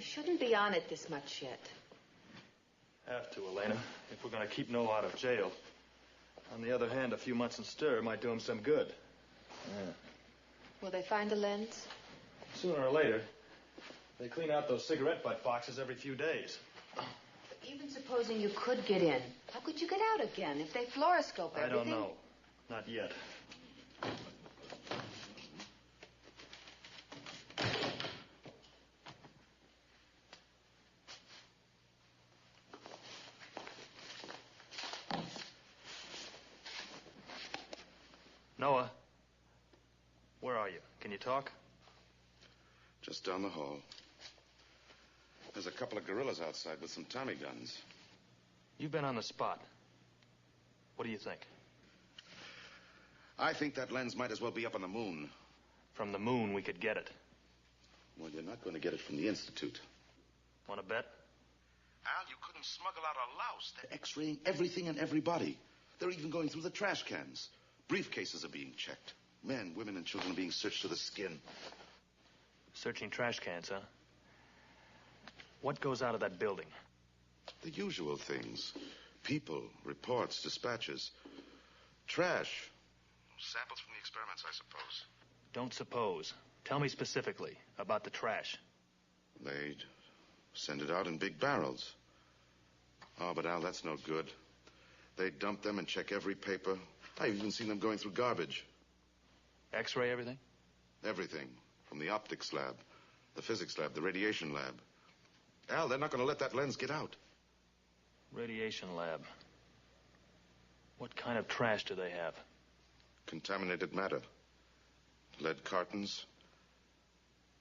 You shouldn't be on it this much yet. Have to, Elena, if we're going to keep Noah out of jail. On the other hand, a few months in stir might do him some good. Yeah. Will they find the lens? Sooner or later. They clean out those cigarette butt boxes every few days. But even supposing you could get in, how could you get out again if they fluoroscope everything? I don't know. Not yet. Noah, where are you? Can you talk? Just down the hall. There's a couple of guerrillas outside with some Tommy guns. You've been on the spot. What do you think? I think that lens might as well be up on the moon. From the moon, we could get it. Well, you're not going to get it from the Institute. Want to bet? Al, you couldn't smuggle out a louse. They're x-raying everything and everybody. They're even going through the trash cans. Briefcases are being checked. Men, women, and children are being searched to the skin. Searching trash cans, huh? What goes out of that building? The usual things. People, reports, dispatches. Trash. Samples from the experiments, I suppose. Don't suppose. Tell me specifically about the trash. They'd send it out in big barrels. Oh, but Al, that's no good. They dump them and check every paper. I've even seen them going through garbage. X-ray everything? Everything. From the optics lab, the physics lab, the radiation lab. Al, they're not going to let that lens get out. Radiation lab. What kind of trash do they have? Contaminated matter. Lead cartons.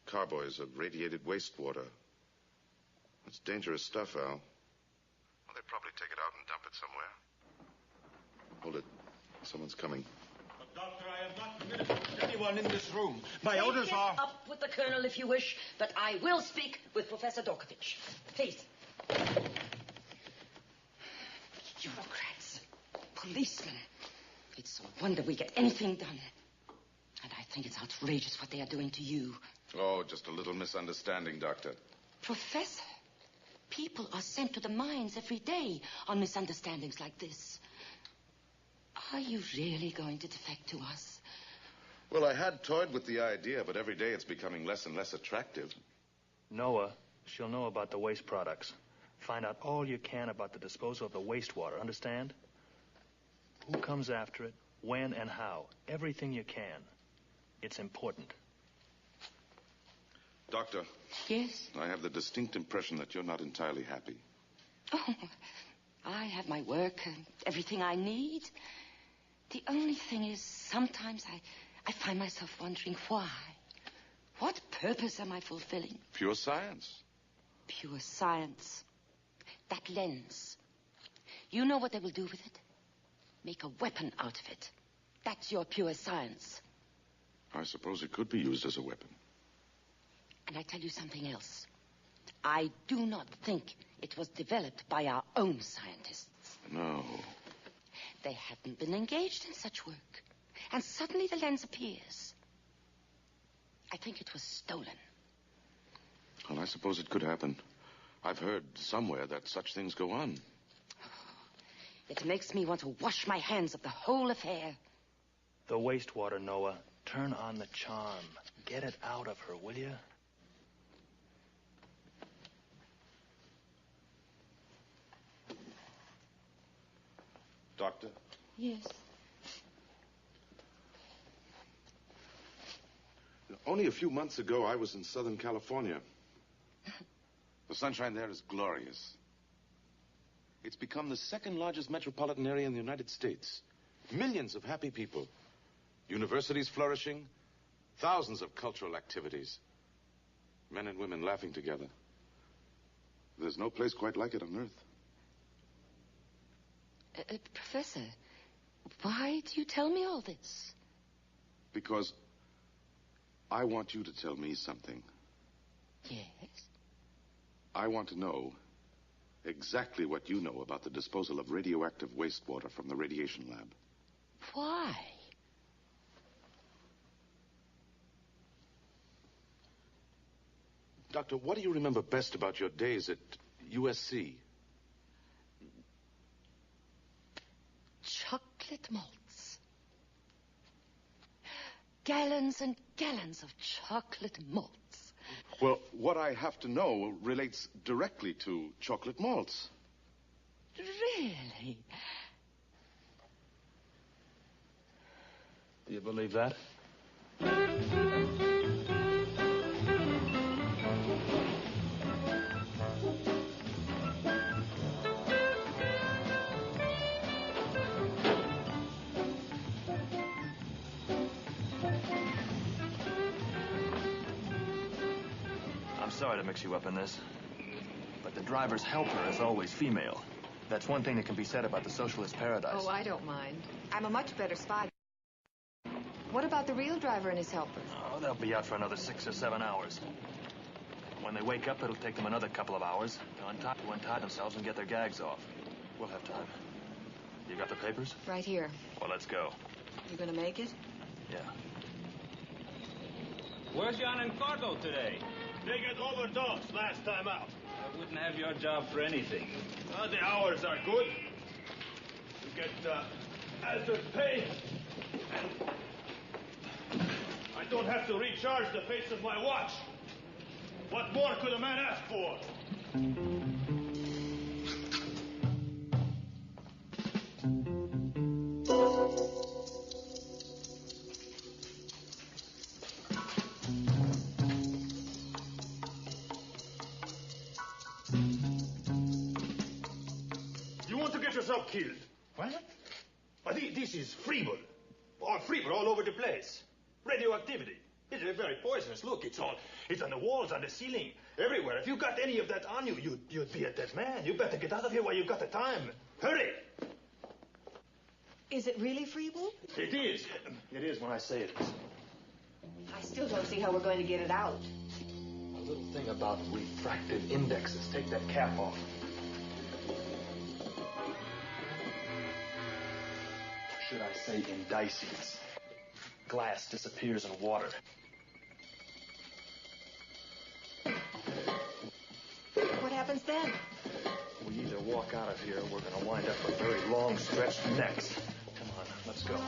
Carboys of radiated wastewater. It's dangerous stuff, Al. Well, they'd probably take it out and dump it somewhere. Hold it. Someone's coming. But, Doctor, I am not permitted to put anyone in this room. My orders are... Take it up with the colonel if you wish, but I will speak with Professor Dorkovich. Please. Bureaucrats. Policemen. It's a wonder we get anything done. And I think it's outrageous what they are doing to you. Oh, just a little misunderstanding, Doctor. Professor, people are sent to the mines every day on misunderstandings like this. Are you really going to defect to us? Well, I had toyed with the idea, but every day it's becoming less and less attractive. Noah, she'll know about the waste products. Find out all you can about the disposal of the wastewater, understand? Who comes after it, when and how. Everything you can. It's important. Doctor. Yes? I have the distinct impression that you're not entirely happy. Oh, I have my work and everything I need. The only thing is, sometimes I find myself wondering why. What purpose am I fulfilling? Pure science. Pure science. That lens. You know what they will do with it? Make a weapon out of it. That's your pure science. I suppose it could be used as a weapon. And I tell you something else. I do not think it was developed by our own scientists. No. They haven't been engaged in such work. And suddenly the lens appears. I think it was stolen. Well, I suppose it could happen. I've heard somewhere that such things go on. It makes me want to wash my hands of the whole affair. The wastewater, Noah. Turn on the charm. Get it out of her, will you? Doctor? Yes. Only a few months ago, I was in Southern California. The sunshine there is glorious. It's become the second largest metropolitan area in the United States. Millions of happy people. Universities flourishing. Thousands of cultural activities. Men and women laughing together. There's no place quite like it on Earth. Professor, why do you tell me all this? Because I want you to tell me something. Yes? I want to know exactly what you know about the disposal of radioactive wastewater from the radiation lab. Why? Doctor, what do you remember best about your days at USC? Chocolate malts. Gallons and gallons of chocolate malts. Well, what I have to know relates directly to chocolate malts. Really? Do you believe that? I'm sorry to mix you up in this, but the driver's helper is always female. That's one thing that can be said about the socialist paradise. Oh, I don't mind. I'm a much better spy. What about the real driver and his helpers? Oh, they'll be out for another 6 or 7 hours. When they wake up, it'll take them another couple of hours to untie themselves and get their gags off. We'll have time. You got the papers? Right here. Well, let's go. You gonna make it? Yeah. Where's Jan and Cardo today? They get overdosed last time out. I wouldn't have your job for anything. The hours are good. You get hazard pay. And I don't have to recharge the face of my watch. What more could a man ask for? You want to get yourself killed? What? This is fever. Fever all over the place. Radioactivity. It's very poisonous. Look, it's on the walls, on the ceiling, everywhere. If you got any of that on you, you'd be a dead man. You better get out of here while you got the time. Hurry! Is it really Freeble? It is. It is when I say it is. I still don't see how we're going to get it out. A little thing about refractive indexes. Take that cap off. Should I say indices? Glass disappears in water. What happens then? We either walk out of here or we're going to wind up with very long stretched necks. Come on, let's go.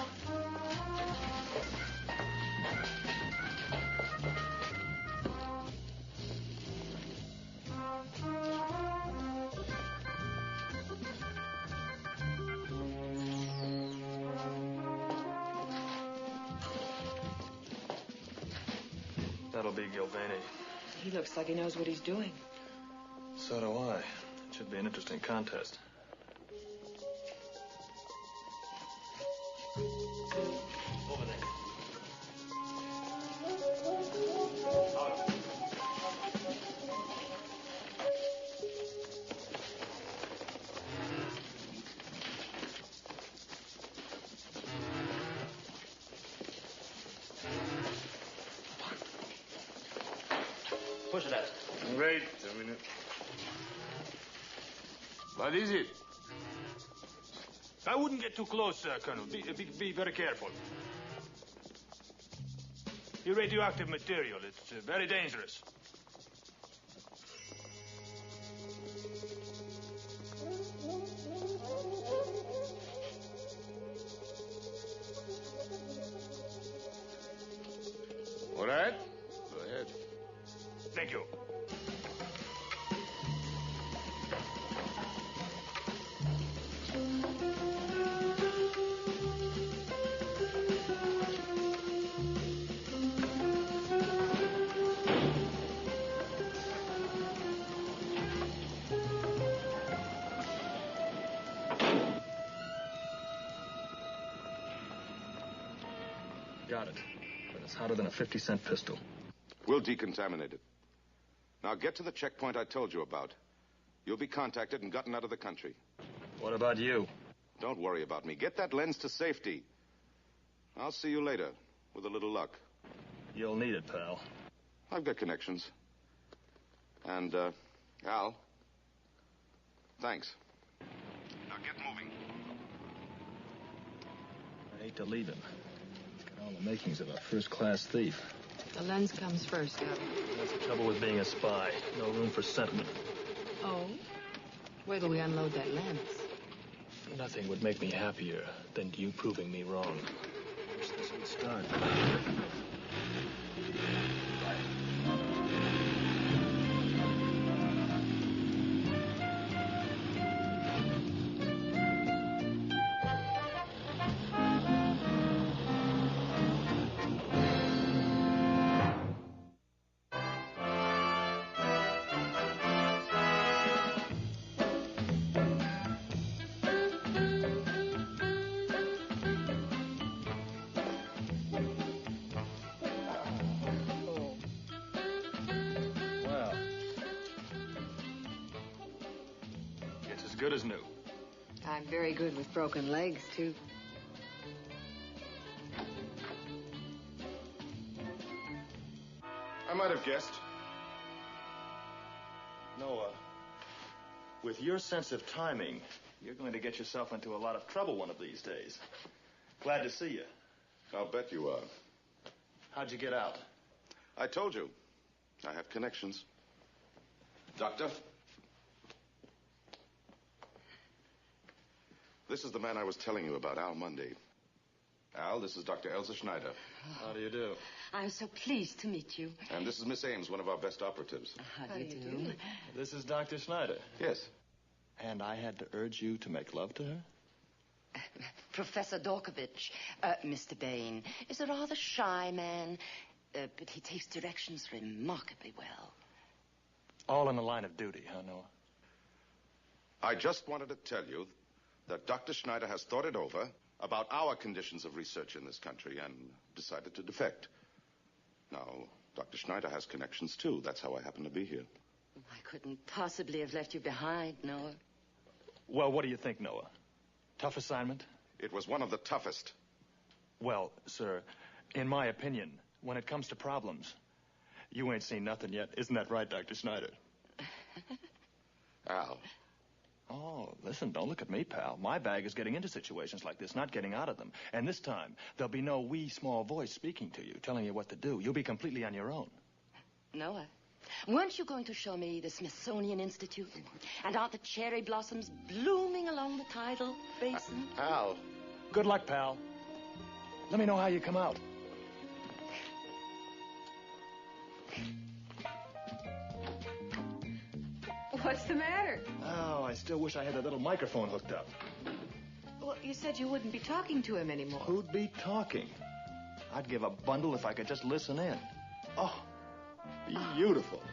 That'll be Gilvani. He looks like he knows what he's doing. So do I. It should be an interesting contest. Over there. Push it out. Wait a minute. What is it? I wouldn't get too close, Colonel. Be very careful. Radioactive material. It's very dangerous. All right. Go ahead. Thank you. Got it. But it's hotter than a 50-cent pistol. We'll decontaminate it. Now get to the checkpoint I told you about. You'll be contacted and gotten out of the country. What about you? Don't worry about me. Get that lens to safety. I'll see you later, with a little luck. You'll need it, pal. I've got connections. And, Al, thanks. Now get moving. I hate to leave him. He's got all the makings of a first-class thief. The lens comes first, Al. That's the trouble with being a spy. No room for sentiment. Oh? Wait till we unload that lens. Nothing would make me happier than you proving me wrong. I wish this would start. Good as new. I'm very good with broken legs, too. I might have guessed. Noah, with your sense of timing, you're going to get yourself into a lot of trouble one of these days. Glad to see you. I'll bet you are. How'd you get out? I told you. I have connections. Doctor? This is the man I was telling you about, Al Mundy. Al, this is Dr. Elsa Schneider. How do you do? I'm so pleased to meet you. And this is Miss Ames, one of our best operatives. How do you do? This is Dr. Schneider. Yes. And I had to urge you to make love to her? Professor Dorkovich, Mr. Bain, is a rather shy man, but he takes directions remarkably well. All in the line of duty, huh, Noah? I just wanted to tell you that Dr. Schneider has thought it over about our conditions of research in this country and decided to defect. Now, Dr. Schneider has connections, too. That's how I happen to be here. I couldn't possibly have left you behind, Noah. Well, what do you think, Noah? Tough assignment? It was one of the toughest. Well, sir, in my opinion, when it comes to problems, you ain't seen nothing yet. Isn't that right, Dr. Schneider? Al. Oh, listen, don't look at me, pal. My bag is getting into situations like this, not getting out of them. And this time, there'll be no wee small voice speaking to you, telling you what to do. You'll be completely on your own. Noah, weren't you going to show me the Smithsonian Institute? And aren't the cherry blossoms blooming along the tidal basin? Al. Good luck, pal. Let me know how you come out. What's the matter? Oh, I still wish I had that little microphone hooked up. Well, you said you wouldn't be talking to him anymore. Who'd be talking? I'd give a bundle if I could just listen in. Oh, beautiful.